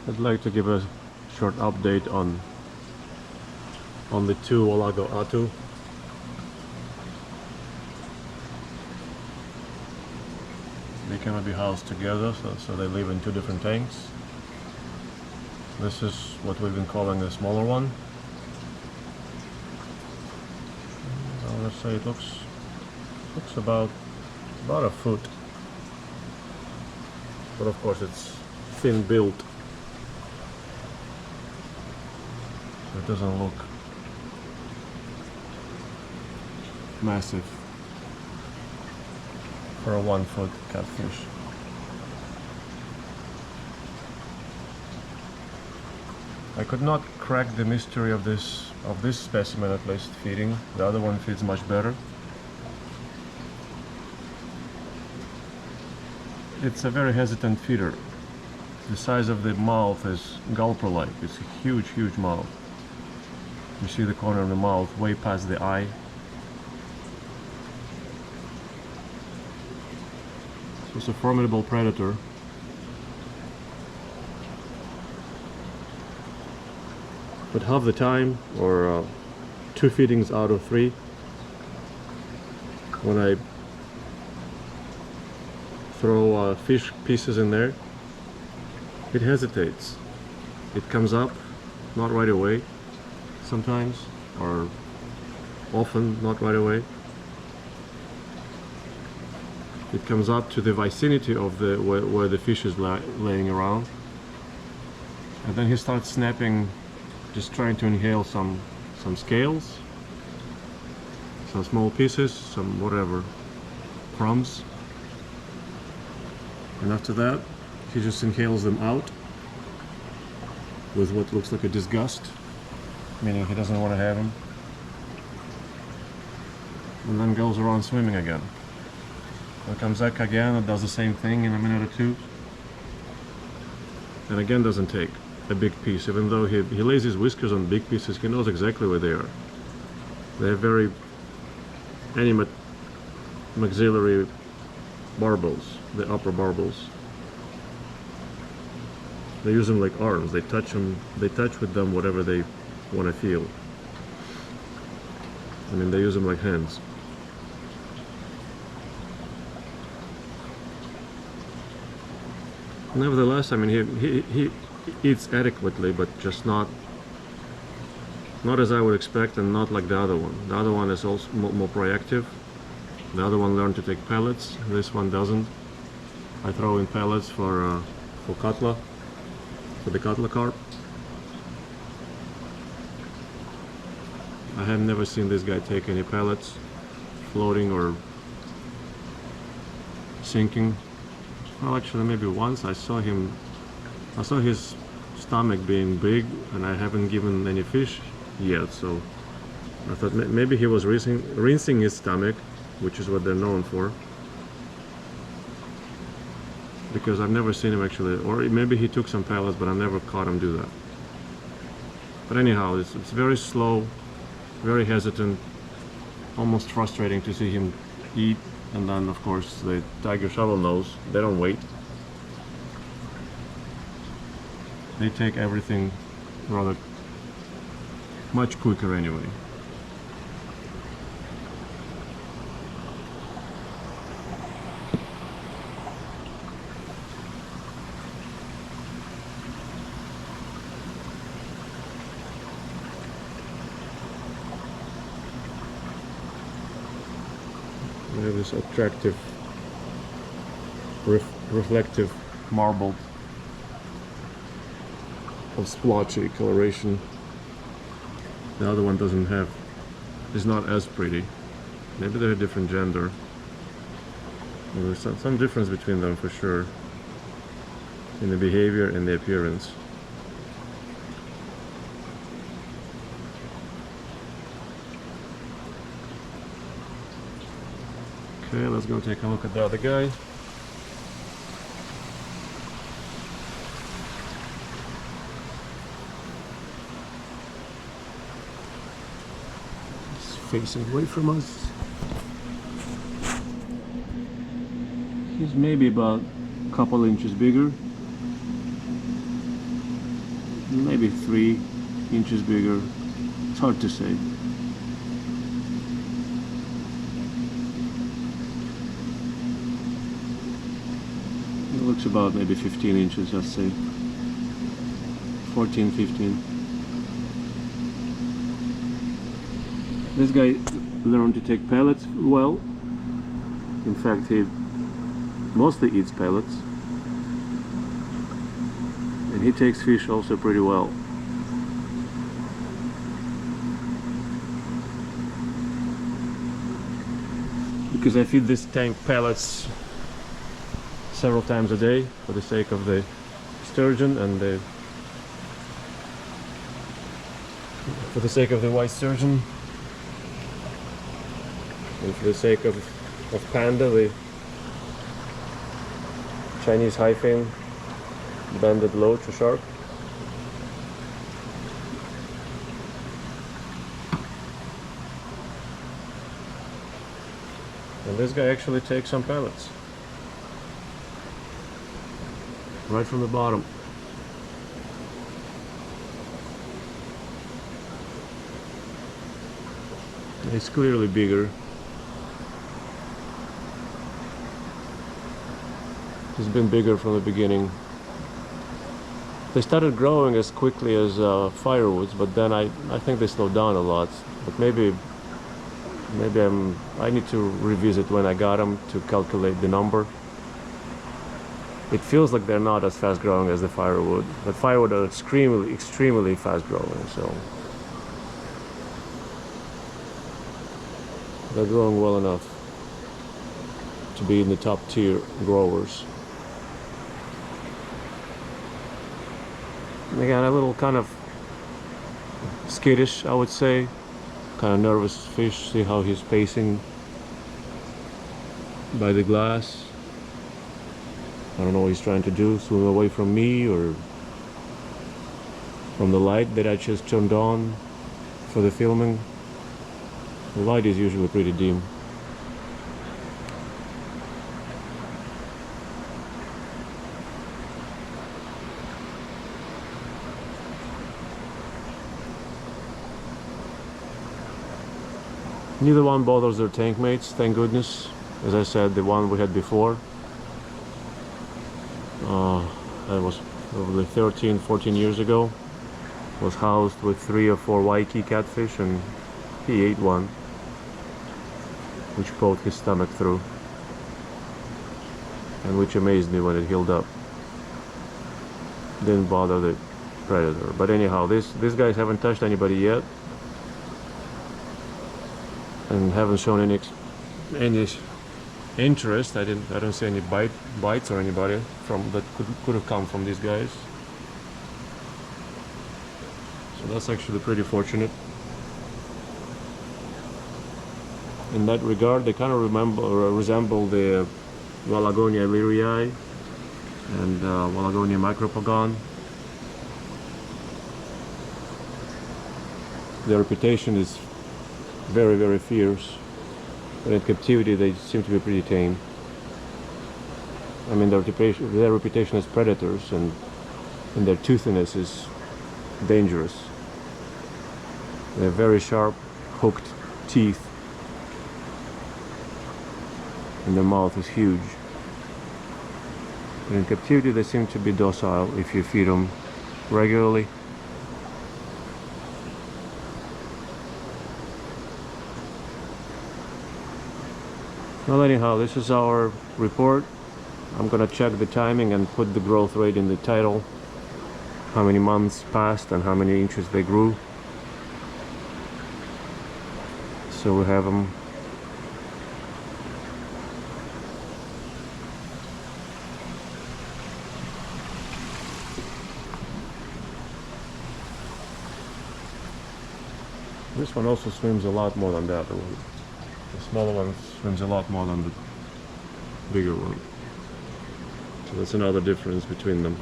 I'd like to give a short update on the two Wallago attu. They cannot be housed together, so they live in two different tanks. This is what we've been calling the smaller one. Let's say it looks about a foot, but of course it's thin built, so it doesn't look massive for a 1 foot catfish. I could not crack the mystery of this specimen, at least feeding. The other one feeds much better. It's a very hesitant feeder. The size of the mouth is gulper-like. It's a huge mouth. You see the corner of the mouth way past the eye. So it's a formidable predator. But half the time, or 2 feedings out of 3, when I throw fish pieces in there, it hesitates. It comes up, not right away, sometimes, or often not right away. It comes up to the vicinity of where the fish is laying around, and then he starts snapping, just trying to inhale some scales, some small pieces, some whatever, crumbs. And after that, he just inhales them out with what looks like a disgust, meaning he doesn't want to have them, and then goes around swimming again. Then comes back again and does the same thing in a minute or 2, and again doesn't take a big piece. Even though he lays his whiskers on big pieces, he knows exactly where they are. They have very animate maxillary barbels, the upper barbels. They use them like arms. They touch with them whatever they want to feel. I mean, they use them like hands. Nevertheless, I mean, he eats adequately, but just not as I would expect, and not like the other one. The other one is also more proactive. The other one learned to take pellets. This one doesn't. I throw in pellets for cutla, for the cutla carp. I have never seen this guy take any pellets, floating or sinking. Well, actually, maybe once I saw his stomach being big, and I haven't given any fish yet, so I thought maybe he was rinsing his stomach, which is what they're known for, because I've never seen him actually, or maybe he took some pellets, but I've never caught him do that. But anyhow, it's very slow, very hesitant, almost frustrating to see him eat. And then, of course, the tiger shovelnose, they don't wait. They take everything rather much quicker anyway. They have this attractive, reflective marble of splotchy coloration. The other one doesn't have, is not as pretty. Maybe they're a different gender. Well, there's some difference between them for sure, in the behavior and the appearance. Okay, let's go take a look at the other guy. He's facing away from us. He's maybe about a couple inches bigger. maybe 3 inches bigger. It's hard to say. It looks about maybe 15 inches, let's say 14, 15. This guy learned to take pellets well. In fact, he mostly eats pellets, and he takes fish also pretty well. Because I feed this tank pellets several times a day for the sake of the sturgeon and for the sake of the white sturgeon, and for the sake of panda, the Chinese high-fin banded loach or shark. And this guy actually takes some pellets right from the bottom. It's clearly bigger. It's been bigger from the beginning. They started growing as quickly as firewoods, but then I think they slowed down a lot. But maybe I need to revisit when I got them to calculate the number. It feels like they're not as fast growing as the firewood, but firewood are extremely fast growing, so they're growing well enough to be in the top tier growers. And again, a little kind of skittish, I would say, kind of nervous fish. See how he's pacing by the glass. I don't know what he's trying to do, swim away from me or from the light that I just turned on for the filming. The light is usually pretty dim. Neither one bothers their tank mates, thank goodness. As I said, the one we had before, that was probably 13, 14 years ago, was housed with 3 or 4 wyckii catfish, and he ate one, which poked his stomach through, and which amazed me when it healed up. Didn't bother the predator. But anyhow, these guys haven't touched anybody yet, and haven't shown any interest. I don't see any bites or anybody that could have come from these guys. So that's actually pretty fortunate. In that regard, they kind of resemble the Wallagonia lyrii and Wallagonia micropogon. Their reputation is very, very fierce, but in captivity they seem to be pretty tame. I mean, their reputation as predators and their toothiness is dangerous. They have very sharp, hooked teeth, and their mouth is huge. But in captivity they seem to be docile if you feed them regularly. Well, anyhow, this is our report. I'm gonna check the timing and put the growth rate in the title, how many months passed and how many inches they grew, so we have them. This one also swims a lot more than that one. The smaller one swims a lot more than the bigger one. So that's another difference between them.